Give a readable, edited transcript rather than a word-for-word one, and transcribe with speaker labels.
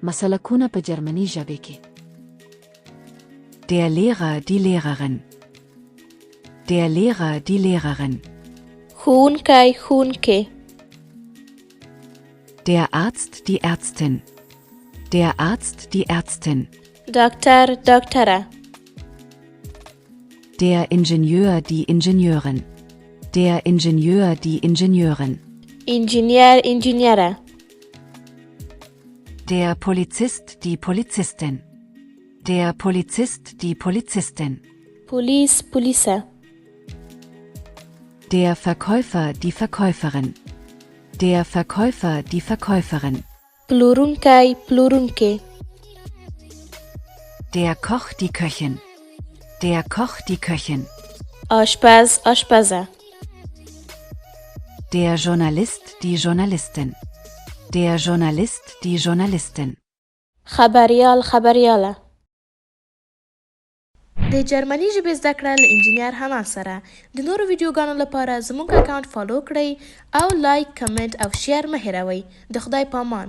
Speaker 1: مسلکونه په جرمني ژبه کې.
Speaker 2: Der Lehrer, die Lehrerin. Der Lehrer, die Lehrerin.
Speaker 3: ښوونکی ښوونکې.
Speaker 2: Der Arzt, die Ärztin. Der Arzt, die Ärztin.
Speaker 3: ډاکټر ډاکټره.
Speaker 2: Der Ingenieur, die Ingenieurin. Der Ingenieur, die Ingenieurin.
Speaker 3: انجینیر انجینیره.
Speaker 2: Der Polizist, die Polizistin. Der Polizist, die Polizistin.
Speaker 3: پولیس پولیسه.
Speaker 2: Der Verkäufer, die Verkäuferin. Der Verkäufer, die Verkäuferin.
Speaker 3: پلورونکی پلورونکې.
Speaker 2: Der Koch, die Köchin. Der Koch, die Köchin.
Speaker 3: آشپز آشپزه.
Speaker 2: Der Journalist, die Journalistin. Der Journalist, die Journalistin.
Speaker 3: خبریال خبریاله. د جرمني ژبې زده کړه له انجینیر حنا سره. د نورو ویډیوګانو لپاره زموږ اکاونټ فالو کړئ او لایک، کمنټ او شیر مه هیروئ. د خدای په امان.